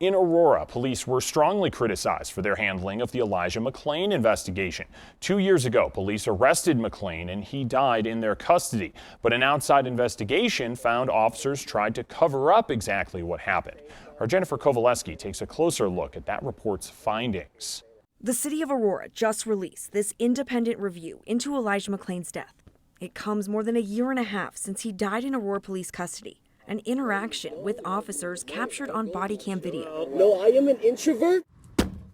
In Aurora, police were strongly criticized for their handling of the Elijah McClain investigation. 2 years ago, police arrested McClain and he died in their custody. But an outside investigation found officers tried to cover up exactly what happened. Our Jennifer Kowaleski takes a closer look at that report's findings. The city of Aurora just released this independent review into Elijah McClain's death. It comes more than a year and a half since he died in Aurora police custody. An interaction with officers captured on body cam video. No, I am an introvert.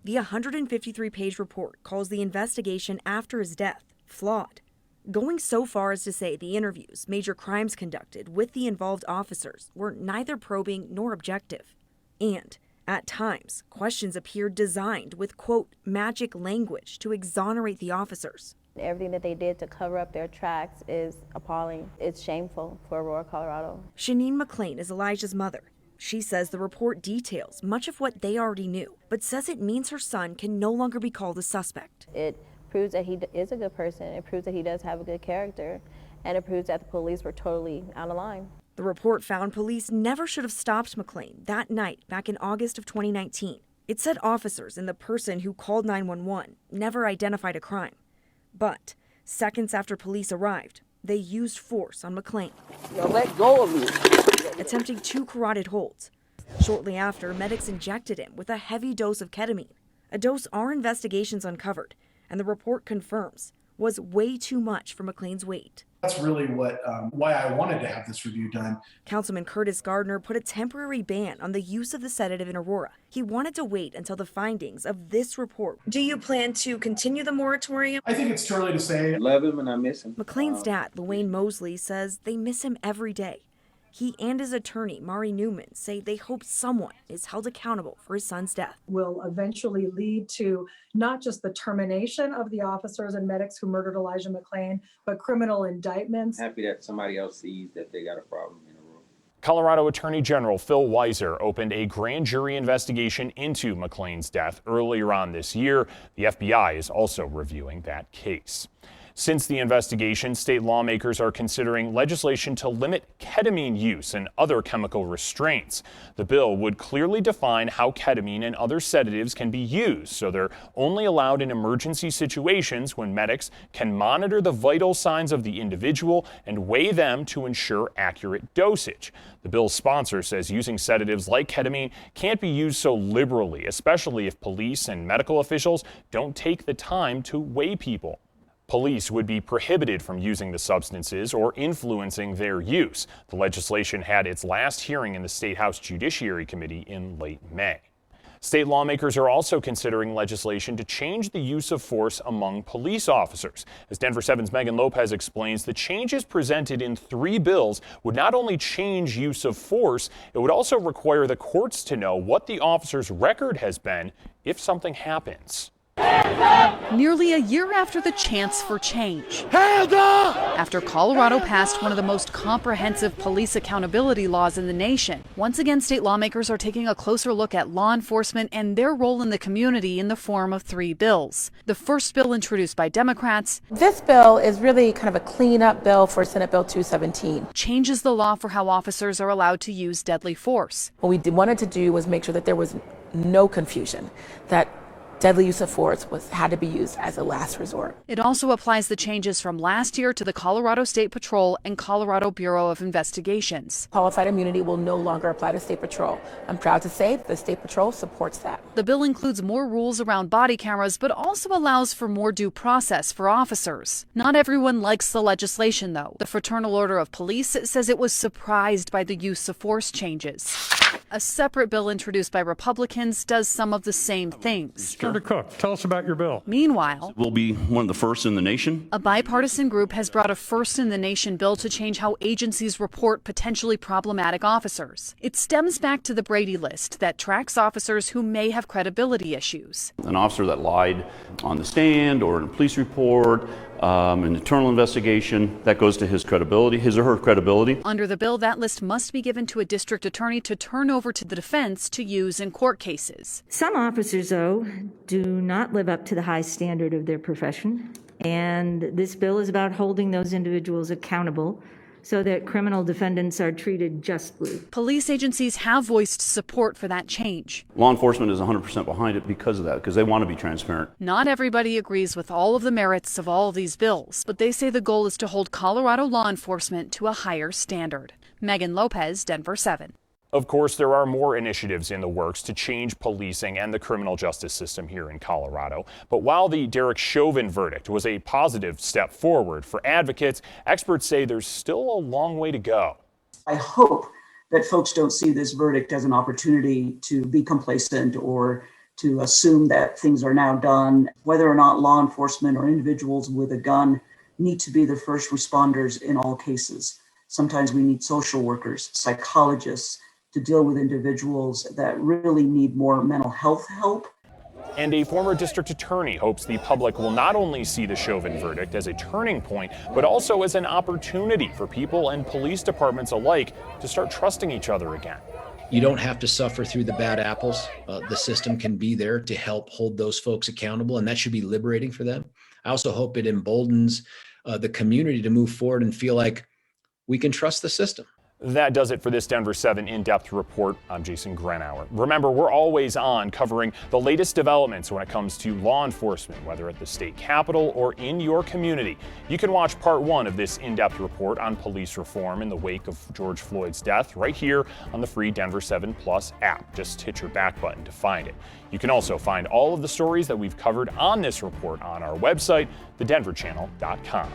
The 153-page report calls the investigation after his death flawed, going so far as to say the interviews major crimes conducted with the involved officers were neither probing nor objective. And, at times, questions appeared designed with, quote, magic language to exonerate the officers. Everything that they did to cover up their tracks is appalling. It's shameful for Aurora, Colorado. Shanine McClain is Elijah's mother. She says the report details much of what they already knew, but says it means her son can no longer be called a suspect. It proves that he is a good person. It proves that he does have a good character, and it proves that the police were totally out of line. The report found police never should have stopped McClain that night back in August of 2019. It said officers and the person who called 911 never identified a crime. But seconds after police arrived, they used force on McClain. Now let go of me. Attempting 2 carotid holds. Shortly after, medics injected him with a heavy dose of ketamine, a dose our investigations uncovered, and the report confirms was way too much for McClain's weight. That's really why I wanted to have this review done. Councilman Curtis Gardner put a temporary ban on the use of the sedative in Aurora. He wanted to wait until the findings of this report. Do you plan to continue the moratorium? I think it's too early to say. I love him and I miss him. McClain's dad, LaWayne Mosley, says they miss him every day. He and his attorney, Mari Newman, say they hope someone is held accountable for his son's death. Will eventually lead to not just the termination of the officers and medics who murdered Elijah McClain, but criminal indictments. Happy that somebody else sees that they got a problem in Aurora. Colorado Attorney General Phil Weiser opened a grand jury investigation into McClain's death earlier on this year. The FBI is also reviewing that case. Since the investigation, state lawmakers are considering legislation to limit ketamine use and other chemical restraints. The bill would clearly define how ketamine and other sedatives can be used, so they're only allowed in emergency situations when medics can monitor the vital signs of the individual and weigh them to ensure accurate dosage. The bill's sponsor says using sedatives like ketamine can't be used so liberally, especially if police and medical officials don't take the time to weigh people. Police would be prohibited from using the substances or influencing their use. The legislation had its last hearing in the State House Judiciary Committee in late May. State lawmakers are also considering legislation to change the use of force among police officers. As Denver 7's Megan Lopez explains, the changes presented in 3 bills would not only change use of force, it would also require the courts to know what the officer's record has been if something happens. Nearly a year after the chance for change. Hands up! After Colorado passed one of the most comprehensive police accountability laws in the nation, once again state lawmakers are taking a closer look at law enforcement and their role in the community in the form of 3 bills. The first bill, introduced by Democrats, this bill is really kind of a cleanup bill for Senate Bill 217. changes the law for how officers are allowed to use deadly force. What we wanted to do was make sure that there was no confusion, that deadly use of force had to be used as a last resort. It also applies the changes from last year to the Colorado State Patrol and Colorado Bureau of Investigations. Qualified immunity will no longer apply to State Patrol. I'm proud to say the State Patrol supports that. The bill includes more rules around body cameras, but also allows for more due process for officers. Not everyone likes the legislation, though. The Fraternal Order of Police says it was surprised by the use of force changes. A separate bill introduced by Republicans does some of the same things. Senator Cook, tell us about your bill. Meanwhile, we'll be one of the first in the nation. A bipartisan group has brought a first-in-the-nation bill to change how agencies report potentially problematic officers. It stems back to the Brady List that tracks officers who may have credibility issues. An officer that lied on the stand or in a police report, an internal investigation, that goes to his credibility, his or her credibility. Under the bill, that list must be given to a district attorney to turn over to the defense to use in court cases. Some officers, though, do not live up to the high standard of their profession, and this bill is about holding those individuals accountable so that criminal defendants are treated justly. Police agencies have voiced support for that change. Law enforcement is 100% behind it because of that, because they want to be transparent. Not everybody agrees with all of the merits of all of these bills, but they say the goal is to hold Colorado law enforcement to a higher standard. Megan Lopez, Denver 7. Of course, there are more initiatives in the works to change policing and the criminal justice system here in Colorado. But while the Derek Chauvin verdict was a positive step forward for advocates, experts say there's still a long way to go. I hope that folks don't see this verdict as an opportunity to be complacent or to assume that things are now done. Whether or not law enforcement or individuals with a gun need to be the first responders in all cases. Sometimes we need social workers, psychologists, to deal with individuals that really need more mental health help. And a former district attorney hopes the public will not only see the Chauvin verdict as a turning point, but also as an opportunity for people and police departments alike to start trusting each other again. You don't have to suffer through the bad apples. The system can be there to help hold those folks accountable, and that should be liberating for them. I also hope it emboldens the community to move forward and feel like we can trust the system. That does it for this Denver 7 in-depth report. I'm Jason Grenauer. Remember, we're always on covering the latest developments when it comes to law enforcement, whether at the state capitol or in your community. You can watch part 1 of this in-depth report on police reform in the wake of George Floyd's death right here on the free Denver 7 Plus app. Just hit your back button to find it. You can also find all of the stories that we've covered on this report on our website, thedenverchannel.com.